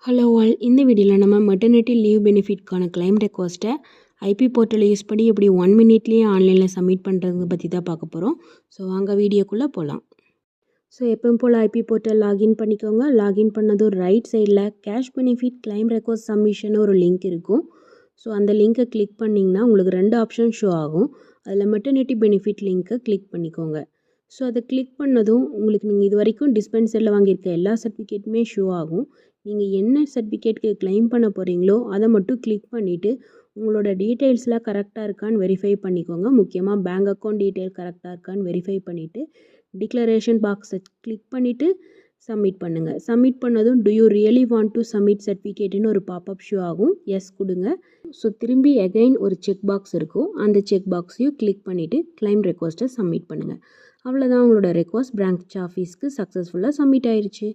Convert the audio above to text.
Hello all, இந்த வீடியோவில் நம்ம மெட்டர்னிட்டி லீவ் பெனிஃபிட்கான கிளைம் ரெக்வஸ்ட்டை ஐபி போர்ட்டலை யூஸ் பண்ணி எப்படி 1 மினிட்லேயே ஆன்லைனில் சப்மிட் பண்ணுறது பற்றி தான் பார்க்க போகிறோம். ஸோ வாங்க வீடியோக்குள்ளே போகலாம். ஸோ எப்பவும் போல் ஐபி போர்ட்டல் லாகின் பண்ணிக்கோங்க. லாகின் பண்ணதும் ரைட் சைடில் cash benefit claim request submission ஒரு லிங்க் இருக்கும். ஸோ அந்த லிங்க்கை கிளிக் பண்ணிங்கன்னா உங்களுக்கு 2 ஆப்ஷன் ஷோ ஆகும். அதில் மெட்டர்னிட்டி பெனிஃபிட் லிங்க்கை கிளிக் பண்ணிக்கோங்க. ஸோ அதை கிளிக் பண்ணதும் உங்களுக்கு நீங்கள் இது வரைக்கும் டிஸ்பென்சரில் வாங்கியிருக்க எல்லா சர்டிஃபிகேட்டுமே ஷோ ஆகும். நீங்கள் என்ன சர்டிஃபிகேட்க்கு கிளைம் பண்ண போகிறீங்களோ அதை மட்டும் கிளிக் பண்ணிவிட்டு உங்களோட டீட்டெயில்ஸ்லாம் கரெக்டாக இருக்கான்னு வெரிஃபை பண்ணிக்கோங்க. முக்கியமாக பேங்க் அக்கௌண்ட் டீட்டெயில் கரெக்டாக இருக்கான்னு வெரிஃபை பண்ணிவிட்டு டிக்ளரேஷன் பாக்ஸை கிளிக் பண்ணிவிட்டு சப்மிட் பண்ணுங்கள். சப்மிட் பண்ணதும் do you really want to submit சர்டிஃபிகேட்டுன்னு ஒரு பாப்அப் ஷோ ஆகும். எஸ் கொடுங்க. ஸோ திரும்பி அகைன் ஒரு செக் பாக்ஸ் இருக்கும். அந்த செக் பாக்ஸையும் கிளிக் பண்ணிவிட்டு கிளைம் ரெக்வஸ்ட்டை சப்மிட் பண்ணுங்கள். அவ்வளோதான், உங்களோட ரெக்வஸ்ட் பிரான்ச் ஆஃபீஸ்க்கு சக்ஸஸ்ஃபுல்லாக சப்மிட் ஆயிடுச்சு.